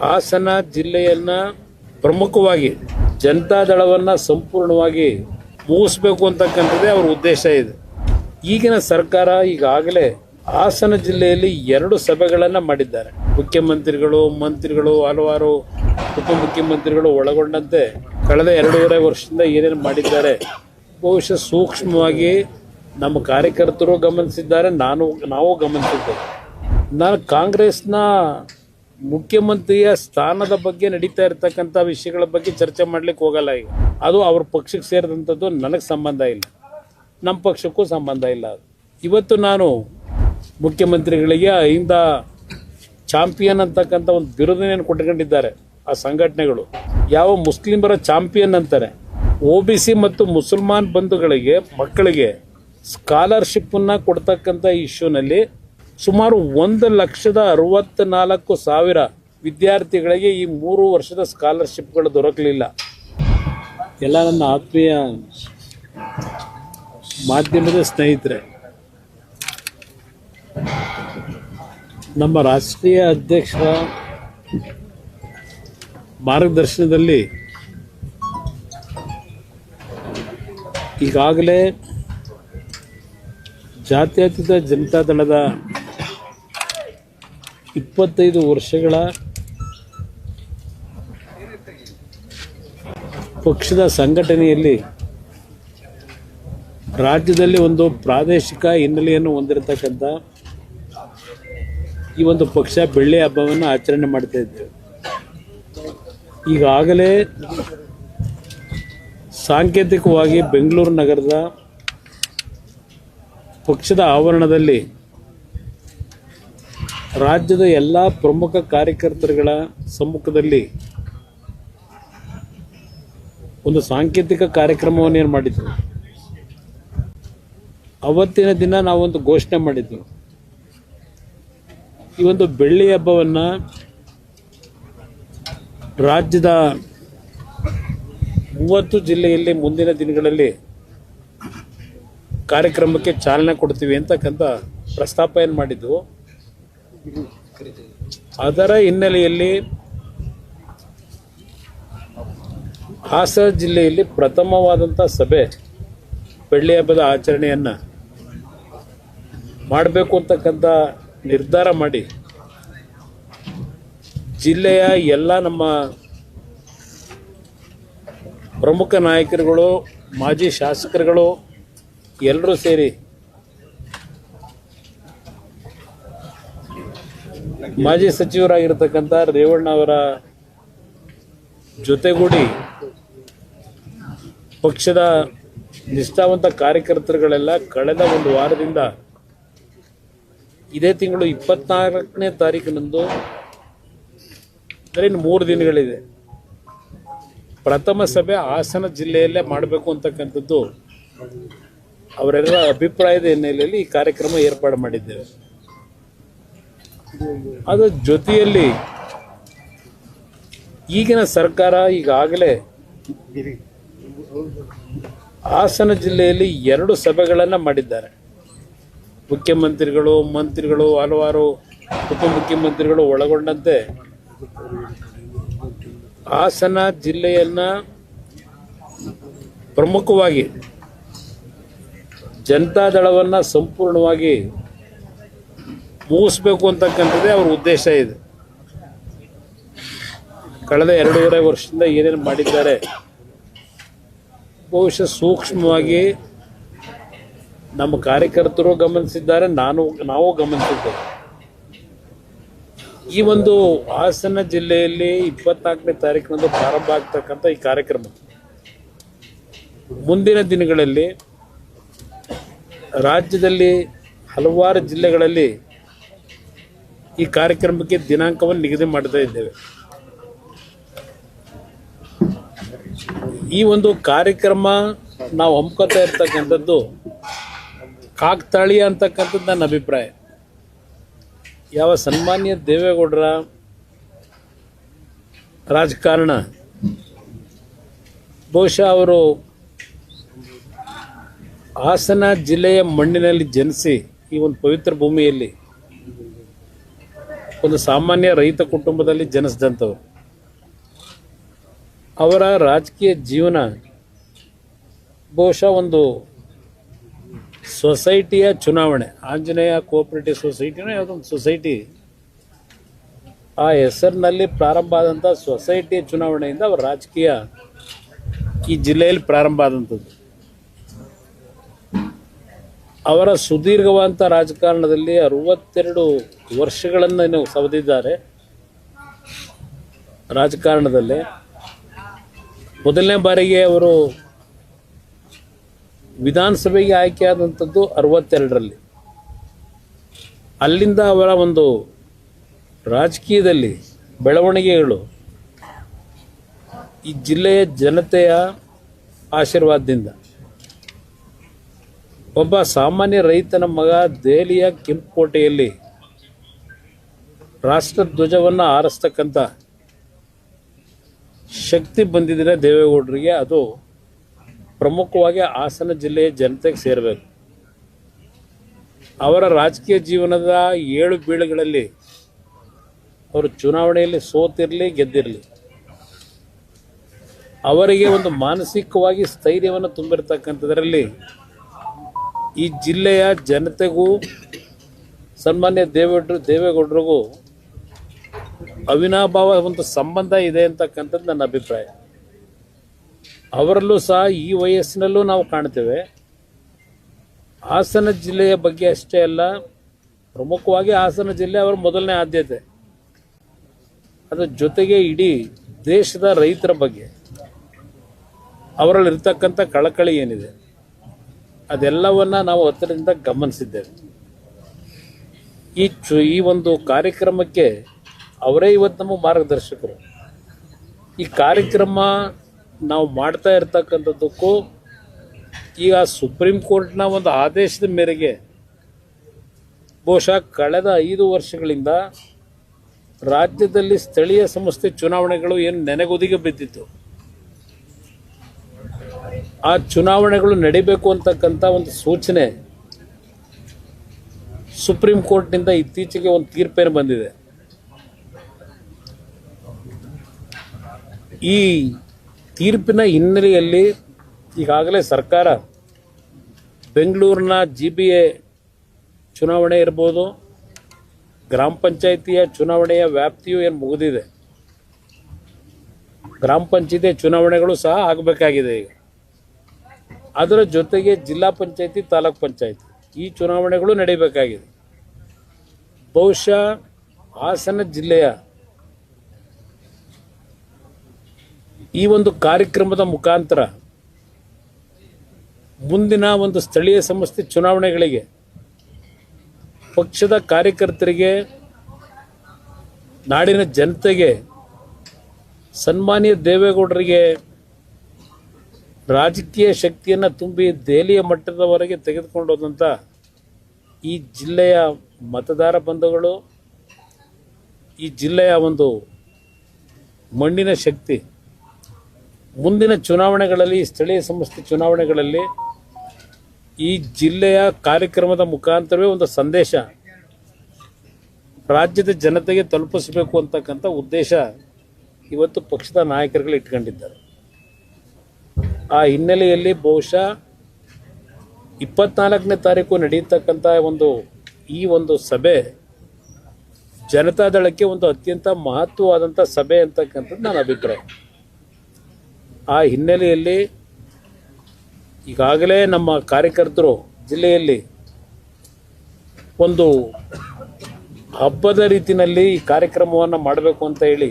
ಹಾಸನ ಜಿಲ್ಲೆಯನ್ನ ಪ್ರಮುಖವಾಗಿ ಜನತಾದಳವನ್ನು ಸಂಪೂರ್ಣವಾಗಿ ಮುಗಿಸಬೇಕು ಅಂತಕ್ಕಂಥದ್ದೇ ಅವರ ಉದ್ದೇಶ ಇದೆ. ಈಗಿನ ಸರ್ಕಾರ ಈಗಾಗಲೇ ಹಾಸನ ಜಿಲ್ಲೆಯಲ್ಲಿ 2 ಸಭೆಗಳನ್ನು ಮಾಡಿದ್ದಾರೆ. ಮುಖ್ಯಮಂತ್ರಿಗಳು, ಮಂತ್ರಿಗಳು, ಹಲವಾರು ಉಪಮುಖ್ಯಮಂತ್ರಿಗಳು ಒಳಗೊಂಡಂತೆ ಕಳೆದ 2.5 ವರ್ಷದಿಂದ ಏನೇನು ಮಾಡಿದ್ದಾರೆ ಬಹುಶಃ ಸೂಕ್ಷ್ಮವಾಗಿ ನಮ್ಮ ಕಾರ್ಯಕರ್ತರು ಗಮನಿಸಿದ್ದಾರೆ, ನಾವು ಗಮನಿಸಿದ್ದೇವೆ. ನಾನು ಕಾಂಗ್ರೆಸ್ನ ಮುಖ್ಯಮಂತ್ರಿಯ ಸ್ಥಾನದ ಬಗ್ಗೆ ನಡೀತಾ ಇರತಕ್ಕಂಥ ವಿಷಯಗಳ ಬಗ್ಗೆ ಚರ್ಚೆ ಮಾಡಲಿಕ್ಕೆ ಹೋಗಲ್ಲ. ಈಗ ಅದು ಅವ್ರ ಪಕ್ಷಕ್ಕೆ ಸೇರಿದಂಥದ್ದು, ನನಗೆ ಸಂಬಂಧ ಇಲ್ಲ, ನಮ್ಮ ಪಕ್ಷಕ್ಕೂ ಸಂಬಂಧ ಇಲ್ಲ. ಇವತ್ತು ನಾನು ಮುಖ್ಯಮಂತ್ರಿಗಳಿಗೆ ಇಂದ ಚಾಂಪಿಯನ್ ಅಂತಕ್ಕಂಥ ಒಂದು ಬಿರುದನ್ನು ಕೊಟ್ಕೊಂಡಿದ್ದಾರೆ ಆ ಸಂಘಟನೆಗಳು. ಯಾವ ಮುಸ್ಲಿಮರ ಚಾಂಪಿಯನ್ ಅಂತಾರೆ, OBC ಮತ್ತು ಮುಸಲ್ಮಾನ್ ಬಂಧುಗಳಿಗೆ ಮಕ್ಕಳಿಗೆ ಸ್ಕಾಲರ್ಶಿಪ್ಪನ್ನು ಕೊಡ್ತಕ್ಕಂಥ ಇಶ್ಯೂನಲ್ಲಿ ಸುಮಾರು 1,64,000 ವಿದ್ಯಾರ್ಥಿಗಳಿಗೆ ಈ 3 ವರ್ಷದ ಸ್ಕಾಲರ್ಶಿಪ್ಗಳು ದೊರಕಲಿಲ್ಲ. ಎಲ್ಲ ನನ್ನ ಆತ್ಮೀಯ ಮಾಧ್ಯಮದ ಸ್ನೇಹಿತರೆ, ನಮ್ಮ ರಾಷ್ಟ್ರೀಯ ಅಧ್ಯಕ್ಷರ ಮಾರ್ಗದರ್ಶನದಲ್ಲಿ ಈಗಾಗಲೇ ಜಾತ್ಯತೀತ ಜನತಾದಳದ 25 ವರ್ಷಗಳ ಪಕ್ಷದ ಸಂಘಟನೆಯಲ್ಲಿ ರಾಜ್ಯದಲ್ಲಿ ಒಂದು ಪ್ರಾದೇಶಿಕ ಹಿನ್ನೆಲೆಯನ್ನು ಹೊಂದಿರತಕ್ಕಂಥ ಈ ಒಂದು ಪಕ್ಷ ಬೆಳ್ಳಿ ಹಬ್ಬವನ್ನು ಆಚರಣೆ ಮಾಡ್ತಾ ಇದ್ದೇವೆ. ಈಗಾಗಲೇ ಸಾಂಕೇತಿಕವಾಗಿ ಬೆಂಗಳೂರು ನಗರದ ಪಕ್ಷದ ಆವರಣದಲ್ಲಿ ರಾಜ್ಯದ ಎಲ್ಲ ಪ್ರಮುಖ ಕಾರ್ಯಕರ್ತರುಗಳ ಸಮ್ಮುಖದಲ್ಲಿ ಒಂದು ಸಾಂಕೇತಿಕ ಕಾರ್ಯಕ್ರಮವನ್ನು ಏನು ಮಾಡಿದ್ವಿ. ಅವತ್ತಿನ ದಿನ ನಾವೊಂದು ಘೋಷಣೆ ಮಾಡಿದ್ವಿ, ಈ ಒಂದು ಬೆಳ್ಳಿ ಹಬ್ಬವನ್ನು ರಾಜ್ಯದ 30 ಜಿಲ್ಲೆಯಲ್ಲಿ ಮುಂದಿನ ದಿನಗಳಲ್ಲಿ ಕಾರ್ಯಕ್ರಮಕ್ಕೆ ಚಾಲನೆ ಕೊಡ್ತೀವಿ ಅಂತಕ್ಕಂಥ ಪ್ರಸ್ತಾಪ ಏನು ಮಾಡಿದ್ವು. ಅದರ ಹಿನ್ನೆಲೆಯಲ್ಲಿ ಹಾಸನ ಜಿಲ್ಲೆಯಲ್ಲಿ ಪ್ರಥಮವಾದಂಥ ಸಭೆ ಬೆಳ್ಳಿ ಹಬ್ಬದ ಆಚರಣೆಯನ್ನು ಮಾಡಬೇಕು ಅಂತಕ್ಕಂಥ ನಿರ್ಧಾರ ಮಾಡಿ ಜಿಲ್ಲೆಯ ಎಲ್ಲ ನಮ್ಮ ಪ್ರಮುಖ ನಾಯಕರುಗಳು, ಮಾಜಿ ಶಾಸಕರುಗಳು ಎಲ್ಲರೂ ಸೇರಿ ಮಾಜಿ ಸಚಿವರಾಗಿರ್ತಕ್ಕಂಥ ರೇವಣ್ಣ ಅವರ ಜೊತೆಗೂಡಿ ಪಕ್ಷದ ನಿಷ್ಠಾವಂತ ಕಾರ್ಯಕರ್ತರುಗಳೆಲ್ಲ ಕಳೆದ ಒಂದು ವಾರದಿಂದ ಇದೇ ತಿಂಗಳು 24ನೇ ತಾರೀಕಿನಂದು, ಅಂದರೆ ಇನ್ನು 3 ದಿನಗಳಿದೆ, ಪ್ರಥಮ ಸಭೆ ಹಾಸನ ಜಿಲ್ಲೆಯಲ್ಲೇ ಮಾಡಬೇಕು ಅಂತಕ್ಕಂಥದ್ದು ಅವರೆಲ್ಲ ಅಭಿಪ್ರಾಯದ ಹಿನ್ನೆಲೆಯಲ್ಲಿ ಈ ಕಾರ್ಯಕ್ರಮ ಏರ್ಪಾಡು ಮಾಡಿದ್ದೇವೆ. ಅದರ ಜೊತೆಯಲ್ಲಿ ಈಗಿನ ಸರ್ಕಾರ ಈಗಾಗಲೇ ಹಾಸನ ಜಿಲ್ಲೆಯಲ್ಲಿ 2 ಸಭೆಗಳನ್ನು ಮಾಡಿದ್ದಾರೆ. ಮುಖ್ಯಮಂತ್ರಿಗಳು, ಮಂತ್ರಿಗಳು, ಹಲವಾರು ಉಪಮುಖ್ಯಮಂತ್ರಿಗಳು ಒಳಗೊಂಡಂತೆ ಹಾಸನ ಜಿಲ್ಲೆಯನ್ನು ಪ್ರಮುಖವಾಗಿ ಜನತಾದಳವನ್ನು ಸಂಪೂರ್ಣವಾಗಿ ಮುಗಿಸಬೇಕು ಅಂತಕ್ಕಂಥದ್ದೇ ಅವರ ಉದ್ದೇಶ ಇದೆ. ಕಳೆದ 2.5 ವರ್ಷದಿಂದ ಏನೇನು ಮಾಡಿದ್ದಾರೆ ಬಹುಶಃ ಸೂಕ್ಷ್ಮವಾಗಿ ನಮ್ಮ ಕಾರ್ಯಕರ್ತರು ಗಮನಿಸಿದ್ದಾರೆ, ನಾವು ಗಮನಿಸಿದ್ದೇವೆ. ಈ ಒಂದು ಹಾಸನ ಜಿಲ್ಲೆಯಲ್ಲಿ 24ನೇ ತಾರೀಕಿನಂದು ಪ್ರಾರಂಭ ಆಗ್ತಕ್ಕಂಥ ಈ ಕಾರ್ಯಕ್ರಮ ಮುಂದಿನ ದಿನಗಳಲ್ಲಿ ರಾಜ್ಯದಲ್ಲಿ ಹಲವಾರು ಜಿಲ್ಲೆಗಳಲ್ಲಿ ಈ ಕಾರ್ಯಕ್ರಮಕ್ಕೆ ದಿನಾಂಕವನ್ನು ನಿಗದಿ ಮಾಡ್ತಾ ಇದ್ದೇವೆ. ಈ ಒಂದು ಕಾರ್ಯಕ್ರಮ ನಾವು ಹಮ್ಮಿಕೊಳ್ತಾ ಇರ್ತಕ್ಕಂಥದ್ದು ಕಾಕತಾಳೀಯ ಅಂತಕ್ಕಂಥದ್ದು ನನ್ನ ಅಭಿಪ್ರಾಯ. ಯಾವ ಸನ್ಮಾನ್ಯ ದೇವೇಗೌಡರ ರಾಜಕಾರಣ, ಬಹುಶಃ ಅವರು ಹಾಸನ ಜಿಲ್ಲೆಯ ಮಣ್ಣಿನಲ್ಲಿ ಜನಿಸಿ ಈ ಒಂದು ಪವಿತ್ರ ಭೂಮಿಯಲ್ಲಿ ಒಂದು ಸಾಮಾನ್ಯ ರೈತ ಕುಟುಂಬದಲ್ಲಿ ಜನಿಸಿದಂಥವ್ರು. ಅವರ ರಾಜಕೀಯ ಜೀವನ ಬಹುಶಃ ಒಂದು ಸೊಸೈಟಿಯ ಚುನಾವಣೆ, ಆಂಜನೇಯ ಕೋಆಪರೇಟಿವ್ ಸೊಸೈಟಿನೋ ಯಾವುದೊಂದು ಸೊಸೈಟಿ, ಆ ಹೆಸರಿನಲ್ಲಿ ಪ್ರಾರಂಭ ಆದಂಥ ಸೊಸೈಟಿಯ ಚುನಾವಣೆಯಿಂದ ಅವರ ರಾಜಕೀಯ ಈ ಜಿಲ್ಲೆಯಲ್ಲಿ ಪ್ರಾರಂಭ ಆದಂಥದ್ದು. ಅವರ ಸುದೀರ್ಘವಾದಂಥ ರಾಜಕಾರಣದಲ್ಲಿ 62 ವರ್ಷಗಳನ್ನು ಸವದಿದ್ದಾರೆ. ರಾಜಕಾರಣದಲ್ಲಿ ಮೊದಲನೇ ಬಾರಿಗೆ ಅವರು ವಿಧಾನಸಭೆಗೆ ಆಯ್ಕೆಯಾದಂಥದ್ದು 62ರಲ್ಲಿ. ಅಲ್ಲಿಂದ ಅವರ ಒಂದು ರಾಜಕೀಯದಲ್ಲಿ ಬೆಳವಣಿಗೆಗಳು ಈ ಜಿಲ್ಲೆಯ ಜನತೆಯ ಆಶೀರ್ವಾದದಿಂದ. ಒಬ್ಬ ಸಾಮಾನ್ಯ ರೈತನ ಮಗ ದೆಹಲಿಯ ಕೆಂಪುಕೋಟೆಯಲ್ಲಿ ರಾಷ್ಟ್ರಧ್ವಜವನ್ನು ಹಾರಿಸ್ತಕ್ಕಂಥ ಶಕ್ತಿ ಬಂದಿದ್ದರೆ ದೇವೇಗೌಡರಿಗೆ ಅದು ಪ್ರಮುಖವಾಗಿ ಹಾಸನ ಜಿಲ್ಲೆಯ ಜನತೆಗೆ ಸೇರಬೇಕು. ಅವರ ರಾಜಕೀಯ ಜೀವನದ 7 ಬೀಳುಗಳಲ್ಲಿ ಅವರು ಚುನಾವಣೆಯಲ್ಲಿ ಸೋತಿರಲಿ ಗೆದ್ದಿರಲಿ, ಅವರಿಗೆ ಒಂದು ಮಾನಸಿಕವಾಗಿ ಸ್ಥೈರ್ಯವನ್ನು ತುಂಬಿರ್ತಕ್ಕಂಥದ್ರಲ್ಲಿ ಈ ಜಿಲ್ಲೆಯ ಜನತೆಗೂ ಸನ್ಮಾನ್ಯ ದೇವೇಗೌಡರಿಗೂ ಅವಿನಾಭಾವ ಒಂದು ಸಂಬಂಧ ಇದೆ ಅಂತಕ್ಕಂಥದ್ದು ನನ್ನ ಅಭಿಪ್ರಾಯ. ಅವರಲ್ಲೂ ಸಹ ಈ ವಯಸ್ಸಿನಲ್ಲೂ ನಾವು ಕಾಣ್ತೇವೆ. ಹಾಸನ ಜಿಲ್ಲೆಯ ಬಗ್ಗೆ ಅಷ್ಟೇ ಅಲ್ಲ, ಪ್ರಮುಖವಾಗಿ ಹಾಸನ ಜಿಲ್ಲೆ ಅವರ ಮೊದಲನೇ ಆದ್ಯತೆ. ಅದರ ಜೊತೆಗೆ ಇಡೀ ದೇಶದ ರೈತರ ಬಗ್ಗೆ ಅವರಲ್ಲಿರ್ತಕ್ಕಂಥ ಕಳಕಳಿ ಏನಿದೆ ಅದೆಲ್ಲವನ್ನ ನಾವು ಹತ್ತಿರದಿಂದ ಗಮನಿಸಿದ್ದೇವೆ. ಈ ಒಂದು ಕಾರ್ಯಕ್ರಮಕ್ಕೆ ಅವರೇ ಇವತ್ತು ನಮ್ಮ ಮಾರ್ಗದರ್ಶಕರು. ಈ ಕಾರ್ಯಕ್ರಮ ನಾವು ಮಾಡ್ತಾ ಇರ್ತಕ್ಕಂಥದ್ದಕ್ಕೂ ಈಗ ಸುಪ್ರೀಂ ಕೋರ್ಟ್ನ ಒಂದು ಆದೇಶದ ಮೇರೆಗೆ ಬಹುಶಃ ಕಳೆದ 5 ವರ್ಷಗಳಿಂದ ರಾಜ್ಯದಲ್ಲಿ ಸ್ಥಳೀಯ ಸಂಸ್ಥೆ ಚುನಾವಣೆಗಳು ಏನು ನೆನೆಗುದಿಗೆ ಬಿದ್ದಿತ್ತು, ಆ ಚುನಾವಣೆಗಳು ನಡೀಬೇಕು ಅಂತಕ್ಕಂಥ ಒಂದು ಸೂಚನೆ ಸುಪ್ರೀಂ ಕೋರ್ಟ್ನಿಂದ ಇತ್ತೀಚೆಗೆ ಒಂದು ತೀರ್ಪೇನು ಬಂದಿದೆ. ಈ ತೀರ್ಪಿನ ಹಿನ್ನೆಲೆಯಲ್ಲಿ ಈಗಾಗಲೇ ಸರ್ಕಾರ ಬೆಂಗಳೂರಿನ GBA ಚುನಾವಣೆ ಇರ್ಬೋದು, ಗ್ರಾಮ ಪಂಚಾಯಿತಿಯ ಚುನಾವಣೆಯ ವ್ಯಾಪ್ತಿಯು ಏನು ಮುಗಿದಿದೆ, ಗ್ರಾಮ ಪಂಚಾಯಿತಿ ಚುನಾವಣೆಗಳು ಸಹ ಆಗಬೇಕಾಗಿದೆ. ಈಗ ಅದರ ಜೊತೆಗೆ ಜಿಲ್ಲಾ ಪಂಚಾಯಿತಿ, ತಾಲೂಕ್ ಪಂಚಾಯಿತಿ ಈ ಚುನಾವಣೆಗಳು ನಡೀಬೇಕಾಗಿದೆ. ಬಹುಶಃ ಹಾಸನ ಜಿಲ್ಲೆಯ ಈ ಒಂದು ಕಾರ್ಯಕ್ರಮದ ಮುಖಾಂತರ ಮುಂದಿನ ಒಂದು ಸ್ಥಳೀಯ ಸಂಸ್ಥೆ ಚುನಾವಣೆಗಳಿಗೆ ಪಕ್ಷದ ಕಾರ್ಯಕರ್ತರಿಗೆ, ನಾಡಿನ ಜನತೆಗೆ, ಸನ್ಮಾನ್ಯ ದೇವೇಗೌಡರಿಗೆ ರಾಜಕೀಯ ಶಕ್ತಿಯನ್ನು ತುಂಬಿ ದೆಹಲಿಯ ಮಟ್ಟದವರೆಗೆ ತೆಗೆದುಕೊಂಡು ಹೋದಂಥ ಈ ಜಿಲ್ಲೆಯ ಮತದಾರ ಬಂಧುಗಳು, ಈ ಜಿಲ್ಲೆಯ ಒಂದು ಮಣ್ಣಿನ ಶಕ್ತಿ ಮುಂದಿನ ಚುನಾವಣೆಗಳಲ್ಲಿ, ಸ್ಥಳೀಯ ಸಂಸ್ಥೆ ಚುನಾವಣೆಗಳಲ್ಲಿ ಈ ಜಿಲ್ಲೆಯ ಕಾರ್ಯಕ್ರಮದ ಮುಖಾಂತರವೇ ಒಂದು ಸಂದೇಶ ರಾಜ್ಯದ ಜನತೆಗೆ ತಲುಪಿಸಬೇಕು ಅಂತಕ್ಕಂಥ ಉದ್ದೇಶ ಇವತ್ತು ಪಕ್ಷದ ನಾಯಕರುಗಳು ಇಟ್ಕೊಂಡಿದ್ದಾರೆ. ಆ ಹಿನ್ನೆಲೆಯಲ್ಲಿ ಬಹುಶಃ 24ನೇ ತಾರೀಕು ನಡೆಯತಕ್ಕಂಥ ಈ ಒಂದು ಸಭೆ ಜನತಾದಳಕ್ಕೆ ಒಂದು ಅತ್ಯಂತ ಮಹತ್ವವಾದಂಥ ಸಭೆ ಅಂತಕ್ಕಂಥದ್ದು ನನ್ನ ಅಭಿಪ್ರಾಯ. ಆ ಹಿನ್ನೆಲೆಯಲ್ಲಿ ಈಗಾಗಲೇ ನಮ್ಮ ಕಾರ್ಯಕರ್ತರು ಜಿಲ್ಲೆಯಲ್ಲಿ ಒಂದು ಹಬ್ಬದ ರೀತಿಯಲ್ಲಿ ಈ ಕಾರ್ಯಕ್ರಮವನ್ನು ಮಾಡಬೇಕು ಅಂತ ಹೇಳಿ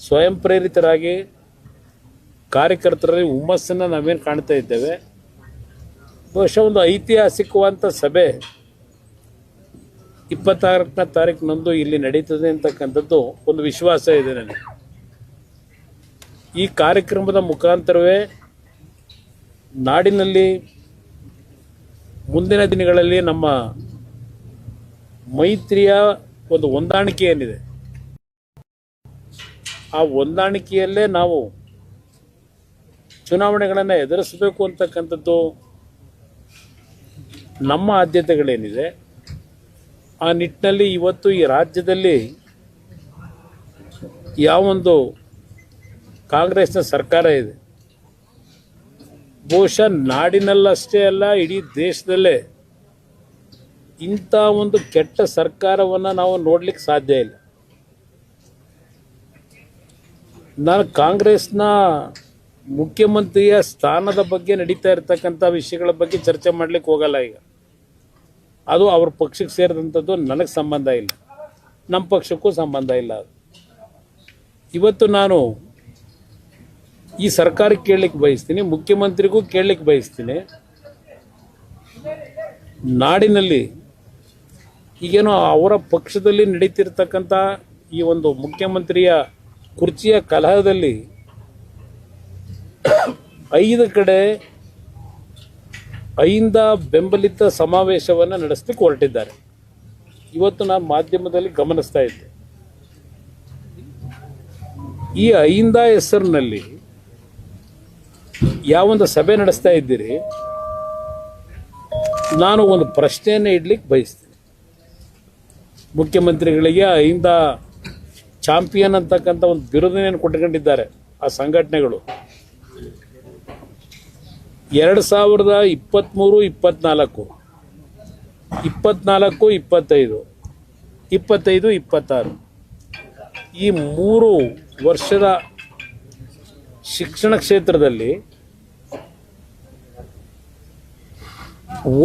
ಸ್ವಯಂ ಪ್ರೇರಿತರಾಗಿ ಕಾರ್ಯಕರ್ತರಲ್ಲಿ ಹುಮ್ಮಸ್ಸನ್ನು ನಾವೇನು ಕಾಣ್ತಾ ಇದ್ದೇವೆ. ಬಹುಶಃ ಒಂದು ಐತಿಹಾಸಿಕವಾದಂಥ ಸಭೆ 26ನೇ ತಾರೀಕಿನಂದು ಇಲ್ಲಿ ನಡೀತದೆ ಅಂತಕ್ಕಂಥದ್ದು ಒಂದು ವಿಶ್ವಾಸ ಇದೆ ನನಗೆ. ಈ ಕಾರ್ಯಕ್ರಮದ ಮುಖಾಂತರವೇ ನಾಡಿನಲ್ಲಿ ಮುಂದಿನ ದಿನಗಳಲ್ಲಿ ನಮ್ಮ ಮೈತ್ರಿಯ ಒಂದು ಹೊಂದಾಣಿಕೆ ಏನಿದೆ, ಆ ಹೊಂದಾಣಿಕೆಯಲ್ಲೇ ನಾವು ಚುನಾವಣೆಗಳನ್ನು ಎದುರಿಸಬೇಕು ಅಂತಕ್ಕಂಥದ್ದು ನಮ್ಮ ಆದ್ಯತೆಗಳೇನಿದೆ ಆ ನಿಟ್ಟಿನಲ್ಲಿ ಇವತ್ತು ಈ ರಾಜ್ಯದಲ್ಲಿ ಯಾವೊಂದು ಕಾಂಗ್ರೆಸ್ನ ಸರ್ಕಾರ ಇದೆ, ಬಹುಶಃ ನಾಡಿನಲ್ಲಷ್ಟೇ ಅಲ್ಲ ಇಡೀ ದೇಶದಲ್ಲೇ ಇಂಥ ಒಂದು ಕೆಟ್ಟ ಸರ್ಕಾರವನ್ನು ನಾವು ನೋಡ್ಲಿಕ್ಕೆ ಸಾಧ್ಯ ಇಲ್ಲ. ನಾನು ಕಾಂಗ್ರೆಸ್ನ ಮುಖ್ಯಮಂತ್ರಿಯ ಸ್ಥಾನದ ಬಗ್ಗೆ ನಡೀತಾ ಇರತಕ್ಕಂಥ ವಿಷಯಗಳ ಬಗ್ಗೆ ಚರ್ಚೆ ಮಾಡಲಿಕ್ಕೆ ಹೋಗಲ್ಲ. ಈಗ ಅದು ಅವ್ರ ಪಕ್ಷಕ್ಕೆ ಸೇರಿದಂಥದ್ದು, ನನಗೆ ಸಂಬಂಧ ಇಲ್ಲ, ನಮ್ಮ ಪಕ್ಷಕ್ಕೂ ಸಂಬಂಧ ಇಲ್ಲ. ಇವತ್ತು ನಾನು ಈ ಸರ್ಕಾರಕ್ಕೆ ಕೇಳಲಿಕ್ಕೆ ಬಯಸ್ತೀನಿ, ಮುಖ್ಯಮಂತ್ರಿಗೂ ಕೇಳಲಿಕ್ಕೆ ಬಯಸ್ತೀನಿ, ನಾಡಿನಲ್ಲಿ ಈಗೇನೋ ಅವರ ಪಕ್ಷದಲ್ಲಿ ನಡೀತಿರ್ತಕ್ಕಂಥ ಈ ಒಂದು ಮುಖ್ಯಮಂತ್ರಿಯ ಕುರ್ಚಿಯ ಕಲಹದಲ್ಲಿ 5 ಕಡೆ ಅಹಿಂದ ಬೆಂಬಲಿತ ಸಮಾವೇಶವನ್ನು ನಡೆಸಲಿಕ್ಕೆ ಹೊರಟಿದ್ದಾರೆ. ಇವತ್ತು ನಾನು ಮಾಧ್ಯಮದಲ್ಲಿ ಗಮನಿಸ್ತಾ ಇದ್ದೆ, ಈ ಅಹಿಂದ ಹೆಸರಿನಲ್ಲಿ ಯಾವೊಂದು ಸಭೆ ನಡೆಸ್ತಾ ಇದ್ದೀರಿ, ನಾನು ಒಂದು ಪ್ರಶ್ನೆಯನ್ನು ಇಡ್ಲಿಕ್ಕೆ ಬಯಸ್ತೀನಿ. ಮುಖ್ಯಮಂತ್ರಿಗಳಿಗೆ ಅಹಿಂದ ಚಾಂಪಿಯನ್ ಅಂತಕ್ಕಂಥ ಒಂದು ಬಿರುದನ್ನು ಕೊಟ್ಕೊಂಡಿದ್ದಾರೆ ಆ ಸಂಘಟನೆಗಳು. 2023, 24, 24, 25, 25, 26 ಈ 3 ವರ್ಷದ ಶಿಕ್ಷಣ ಕ್ಷೇತ್ರದಲ್ಲಿ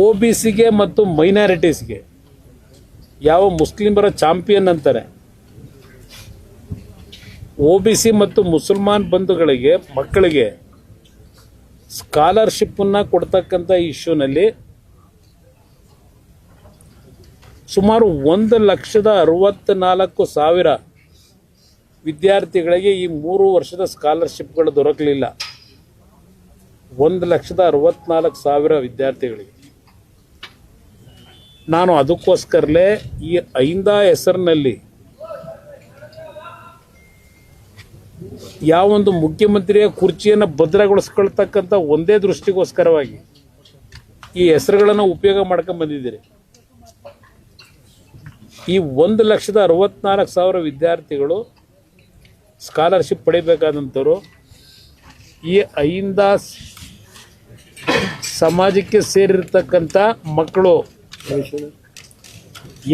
OBCಗೆ ಮತ್ತು ಮೈನಾರಿಟೀಸ್ಗೆ ಯಾವ ಮುಸ್ಲಿಮರ ಚಾಂಪಿಯನ್ ಅಂತಾರೆ, OBC ಮತ್ತು ಮುಸಲ್ಮಾನ್ ಬಂಧುಗಳಿಗೆ ಮಕ್ಕಳಿಗೆ ಸ್ಕಾಲರ್ಶಿಪ್ಪನ್ನು ಕೊಡ್ತಕ್ಕಂಥ ಇಶ್ಯೂನಲ್ಲಿ ಸುಮಾರು 1,64,000 ವಿದ್ಯಾರ್ಥಿಗಳಿಗೆ ಈ 3 ವರ್ಷದ ಸ್ಕಾಲರ್ಶಿಪ್ಗಳು ದೊರಕಲಿಲ್ಲ. 1,64,000 ವಿದ್ಯಾರ್ಥಿಗಳಿಗೆ. ನಾನು ಅದಕ್ಕೋಸ್ಕರಲೇ ಈ ಅಹಿಂದ ಹೆಸರಿನಲ್ಲಿ ಯಾವೊಂದು ಮುಖ್ಯಮಂತ್ರಿಯ ಕುರ್ಚಿಯನ್ನು ಭದ್ರಗೊಳಿಸ್ಕೊಳ್ತಕ್ಕಂಥ ಒಂದೇ ದೃಷ್ಟಿಗೋಸ್ಕರವಾಗಿ ಈ ಹೆಸರುಗಳನ್ನು ಉಪಯೋಗ ಮಾಡ್ಕೊಂಡು ಬಂದಿದ್ದೀರಿ. ಈ 1,64,000 ವಿದ್ಯಾರ್ಥಿಗಳು ಸ್ಕಾಲರ್ಶಿಪ್ ಪಡಿಬೇಕಾದಂಥವ್ರು ಈ ಅಹಿಂದ ಸಮಾಜಕ್ಕೆ ಸೇರಿರ್ತಕ್ಕಂಥ ಮಕ್ಕಳು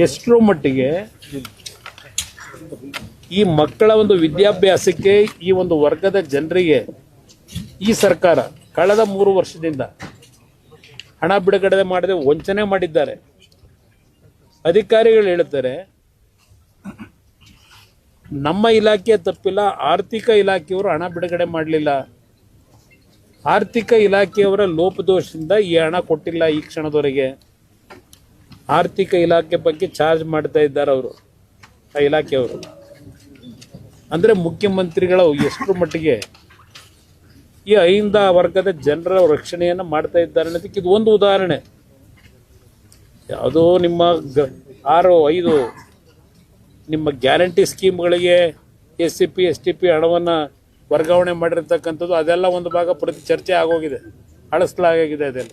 ಎಷ್ಟರ ಮಟ್ಟಿಗೆ ಈ ಮಕ್ಕಳ ಒಂದು ವಿದ್ಯಾಭ್ಯಾಸಕ್ಕೆ ಈ ಒಂದು ವರ್ಗದ ಜನರಿಗೆ ಈ ಸರ್ಕಾರ ಕಳೆದ 3 ವರ್ಷದಿಂದ ಹಣ ಬಿಡುಗಡೆ ಮಾಡದೆ ವಂಚನೆ ಮಾಡಿದ್ದಾರೆ. ಅಧಿಕಾರಿಗಳು ಹೇಳ್ತಾರೆ ನಮ್ಮ ಇಲಾಖೆ ತಪ್ಪಿಲ್ಲ, ಆರ್ಥಿಕ ಇಲಾಖೆಯವರು ಹಣ ಬಿಡುಗಡೆ ಮಾಡಲಿಲ್ಲ, ಆರ್ಥಿಕ ಇಲಾಖೆಯವರ ಲೋಪದೋಷದಿಂದ ಈ ಹಣ ಕೊಟ್ಟಿಲ್ಲ ಈ ಕ್ಷಣದವರೆಗೆ. ಆರ್ಥಿಕ ಇಲಾಖೆ ಬಗ್ಗೆ ಚಾರ್ಜ್ ಮಾಡ್ತಾ ಇದ್ದಾರೆ ಅವರು, ಆ ಇಲಾಖೆಯವರು. ಅಂದರೆ ಮುಖ್ಯಮಂತ್ರಿಗಳು ಎಷ್ಟರ ಮಟ್ಟಿಗೆ ಈ ಅಹಿಂದ ವರ್ಗದ ಜನರ ರಕ್ಷಣೆಯನ್ನು ಮಾಡ್ತಾ ಇದ್ದಾರೆ ಅನ್ನೋದಕ್ಕೆ ಇದು ಒಂದು ಉದಾಹರಣೆ. ಯಾವುದೋ ನಿಮ್ಮ 6-5 ನಿಮ್ಮ ಗ್ಯಾರಂಟಿ ಸ್ಕೀಮ್ಗಳಿಗೆ SCP STP ಹಣವನ್ನು ವರ್ಗಾವಣೆ ಮಾಡಿರ್ತಕ್ಕಂಥದ್ದು ಅದೆಲ್ಲ ಒಂದು ಭಾಗ ಪ್ರತಿ ಚರ್ಚೆ ಆಗೋಗಿದೆ, ಅಳಿಸಲಾಗಿದೆ. ಅದೆಲ್ಲ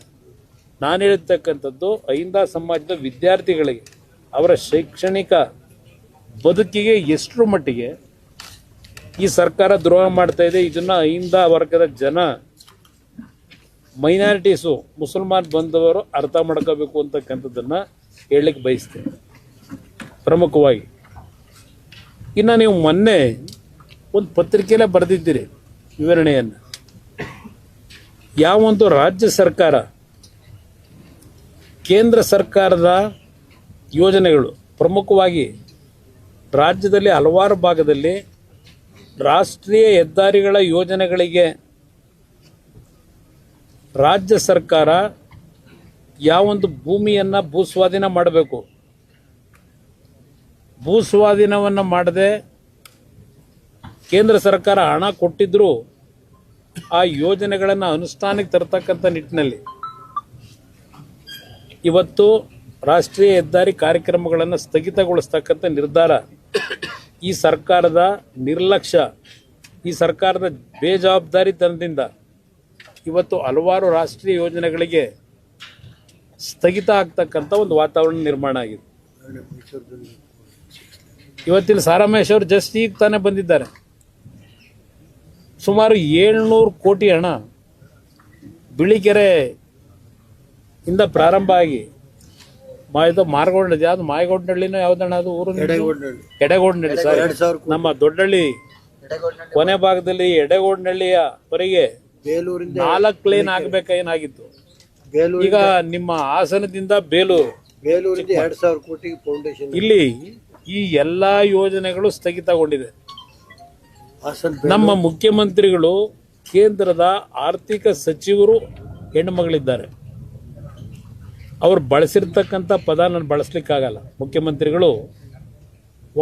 ನಾನು ಹೇಳಿರ್ತಕ್ಕಂಥದ್ದು ಅಹಿಂದ ಸಮಾಜದ ವಿದ್ಯಾರ್ಥಿಗಳಿಗೆ ಅವರ ಶೈಕ್ಷಣಿಕ ಬದುಕಿಗೆ ಎಷ್ಟರ ಮಟ್ಟಿಗೆ ಈ ಸರ್ಕಾರ ದ್ರೋಹ ಮಾಡ್ತಾ ಇದೆ. ಇದನ್ನು ಅಹಿಂದ ವರ್ಗದ ಜನ, ಮೈನಾರಿಟೀಸು, ಮುಸಲ್ಮಾನ್ ಬಂದವರು ಅರ್ಥ ಮಾಡ್ಕೋಬೇಕು ಅಂತಕ್ಕಂಥದ್ದನ್ನು ಹೇಳಲಿಕ್ಕೆ ಬಯಸ್ತೇನೆ ಪ್ರಮುಖವಾಗಿ. ಇನ್ನು ನೀವು ಮೊನ್ನೆ ಒಂದು ಪತ್ರಿಕೆಯಲ್ಲೇ ಬರೆದಿದ್ದೀರಿ ವಿವರಣೆಯನ್ನು. ಯಾವೊಂದು ರಾಜ್ಯ ಸರ್ಕಾರ ಕೇಂದ್ರ ಸರ್ಕಾರದ ಯೋಜನೆಗಳು, ಪ್ರಮುಖವಾಗಿ ರಾಜ್ಯದಲ್ಲಿ ಹಲವಾರು ಭಾಗದಲ್ಲಿ ರಾಷ್ಟ್ರೀಯ ಹೆದ್ದಾರಿಗಳ ಯೋಜನೆಗಳಿಗೆ ರಾಜ್ಯ ಸರ್ಕಾರ ಯಾವೊಂದು ಭೂಮಿಯನ್ನು ಭೂಸ್ವಾಧೀನ ಮಾಡಬೇಕು, ಭೂಸ್ವಾಧೀನವನ್ನು ಮಾಡದೆ ಕೇಂದ್ರ ಸರ್ಕಾರ ಹಣ ಕೊಟ್ಟಿದ್ದರೂ ಆ ಯೋಜನೆಗಳನ್ನು ಅನುಷ್ಠಾನಕ್ಕೆ ತರತಕ್ಕಂಥ ನಿಟ್ಟಿನಲ್ಲಿ ಇವತ್ತು ರಾಷ್ಟ್ರೀಯ ಹೆದ್ದಾರಿ ಕಾರ್ಯಕ್ರಮಗಳನ್ನು ಸ್ಥಗಿತಗೊಳಿಸ್ತಕ್ಕಂಥ ನಿರ್ಧಾರ ಈ ಸರ್ಕಾರದ ನಿರ್ಲಕ್ಷ್ಯ, ಈ ಸರ್ಕಾರದ ಬೇಜವಾಬ್ದಾರಿತನದಿಂದ ಇವತ್ತು ಹಲವಾರು ರಾಷ್ಟ್ರೀಯ ಯೋಜನೆಗಳಿಗೆ ಸ್ಥಗಿತ ಆಗ್ತಕ್ಕಂಥ ಒಂದು ವಾತಾವರಣ ನಿರ್ಮಾಣ ಆಗಿದೆ. ಇವತ್ತಿನ ಸಾರಾಮೇಶ್ ಅವರು ಜಸ್ಟ್ ಈಗ ತಾನೇ ಬಂದಿದ್ದಾರೆ. ಸುಮಾರು 700 ಕೋಟಿ ಹಣ ಬಿಳಿಕೆರೆ ಇಂದ ಪ್ರಾರಂಭ ಆಗಿ ಮಾರ್ಗೋಡ್ನಳ್ಳಿ, ಯಾವ್ದು ಮಾಯಗೋಡ್ನಳ್ಳಿನೋ ಯಾವ್ದಣ್ಣ ಅದು ಊರು, ಎಡೆಗೋಡ್ನಳ್ಳಿ ಸರ್, ನಮ್ಮ ದೊಡ್ಡಹಳ್ಳಿ ಕೊನೆ ಭಾಗದಲ್ಲಿ ಎಡೆಗೋಡ್ನಳ್ಳಿಯವರೆಗೆ 4 ಲೇನ್ ಆಗ್ಬೇಕಾಗಿತ್ತು. ಈಗ ನಿಮ್ಮ ಹಾಸನದಿಂದ ಬೇಲೂರು 2,000 ಕೋಟಿ ಫೌಂಡೇಶನ್, ಇಲ್ಲಿ ಈ ಎಲ್ಲಾ ಯೋಜನೆಗಳು ಸ್ಥಗಿತಗೊಂಡಿದೆ. ನಮ್ಮ ಮುಖ್ಯಮಂತ್ರಿಗಳು ಕೇಂದ್ರದ ಆರ್ಥಿಕ ಸಚಿವರು ಹೆಣ್ಣು ಮಗಳಿದ್ದಾರೆ. ಅವ್ರು ಬಳಸಿರ್ತಕ್ಕಂಥ ಪದ ನಾನು ಬಳಸಲಿಕ್ಕಾಗಲ್ಲ. ಮುಖ್ಯಮಂತ್ರಿಗಳು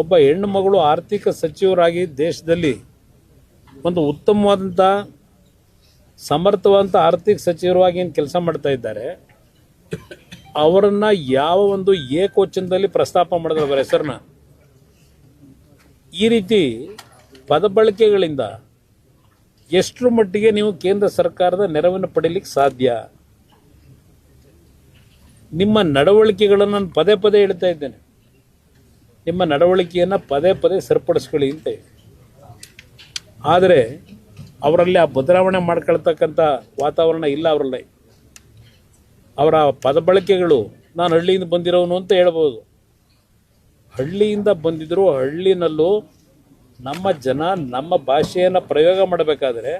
ಒಬ್ಬ ಹೆಣ್ಣು ಮಗಳು ಆರ್ಥಿಕ ಸಚಿವರಾಗಿ ದೇಶದಲ್ಲಿ ಒಂದು ಉತ್ತಮವಾದಂಥ ಸಮರ್ಥವಾದಂಥ ಆರ್ಥಿಕ ಸಚಿವರಾಗಿ ಏನು ಕೆಲಸ ಮಾಡ್ತಾ ಇದ್ದಾರೆ, ಅವರನ್ನು ಯಾವ ಒಂದು ಏಕವಚನದಲ್ಲಿ ಪ್ರಸ್ತಾಪ ಮಾಡಿದ್ರೆ ಅವರ ಹೆಸರನ್ನ, ಈ ರೀತಿ ಪದ ಬಳಕೆಗಳಿಂದ ಎಷ್ಟರ ಮಟ್ಟಿಗೆ ನೀವು ಕೇಂದ್ರ ಸರ್ಕಾರದ ನೆರವನ್ನು ಪಡೀಲಿಕ್ಕೆ ಸಾಧ್ಯ? ನಿಮ್ಮ ನಡವಳಿಕೆಗಳನ್ನು ನಾನು ಪದೇ ಪದೇ ಹೇಳ್ತಾ ಇದ್ದೇನೆ, ನಿಮ್ಮ ನಡವಳಿಕೆಯನ್ನು ಪದೇ ಪದೇ ಸರಿಪಡಿಸ್ಕೊಳ್ಳಿ ಅಂತ. ಆದರೆ ಅವರಲ್ಲಿ ಆ ಬದಲಾವಣೆ ಮಾಡ್ಕೊಳ್ತಕ್ಕಂಥ ವಾತಾವರಣ ಇಲ್ಲ ಅವರಲ್ಲಿ. ಅವರ ಪದ ಬಳಕೆಗಳು ನಾನು ಹಳ್ಳಿಯಿಂದ ಬಂದಿರೋನು ಅಂತ ಹೇಳ್ಬೋದು. ಹಳ್ಳಿಯಿಂದ ಬಂದಿದ್ದರೂ ಹಳ್ಳಿನಲ್ಲೂ ನಮ್ಮ ಜನ ನಮ್ಮ ಭಾಷೆಯನ್ನು ಪ್ರಯೋಗ ಮಾಡಬೇಕಾದ್ರೆ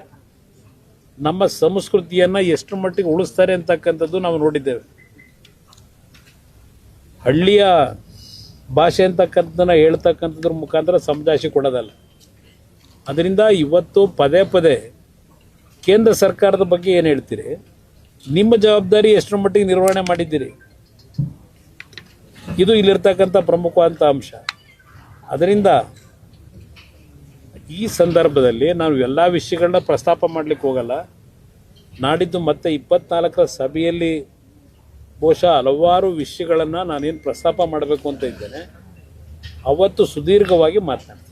ನಮ್ಮ ಸಂಸ್ಕೃತಿಯನ್ನು ಎಷ್ಟು ಮಟ್ಟಿಗೆ ಉಳಿಸ್ತಾರೆ ಅಂತಕ್ಕಂಥದ್ದು ನಾವು ನೋಡಿದ್ದೇವೆ. ಹಳ್ಳಿಯ ಭಾಷೆ ಅಂತಕ್ಕಂಥದ್ದನ್ನು ಹೇಳ್ತಕ್ಕಂಥದ್ರ ಮುಖಾಂತರ ಸಮಜಾಯಿಷಿ ಕೊಡೋದಲ್ಲ. ಅದರಿಂದ ಇವತ್ತು ಪದೇ ಪದೇ ಕೇಂದ್ರ ಸರ್ಕಾರದ ಬಗ್ಗೆ ಏನು ಹೇಳ್ತೀರಿ, ನಿಮ್ಮ ಜವಾಬ್ದಾರಿ ಎಷ್ಟರ ಮಟ್ಟಿಗೆ ನಿರ್ವಹಣೆ ಮಾಡಿದ್ದೀರಿ, ಇದು ಇಲ್ಲಿರ್ತಕ್ಕಂಥ ಪ್ರಮುಖವಾದಂಥ ಅಂಶ. ಅದರಿಂದ ಈ ಸಂದರ್ಭದಲ್ಲಿ ನಾವು ಎಲ್ಲ ವಿಷಯಗಳನ್ನ ಪ್ರಸ್ತಾಪ ಮಾಡಲಿಕ್ಕೆ ಹೋಗಲ್ಲ. ನಾಡಿದ್ದು ಮತ್ತೆ 24ರ ಸಭೆಯಲ್ಲಿ ಬಹುಶಃ ಹಲವಾರು ವಿಷಯಗಳನ್ನು ನಾನೇನು ಪ್ರಸ್ತಾಪ ಮಾಡಬೇಕು ಅಂತ ಇದ್ದೇನೆ, ಅವತ್ತು ಸುದೀರ್ಘವಾಗಿ ಮಾತನಾಡ್ತೀನಿ.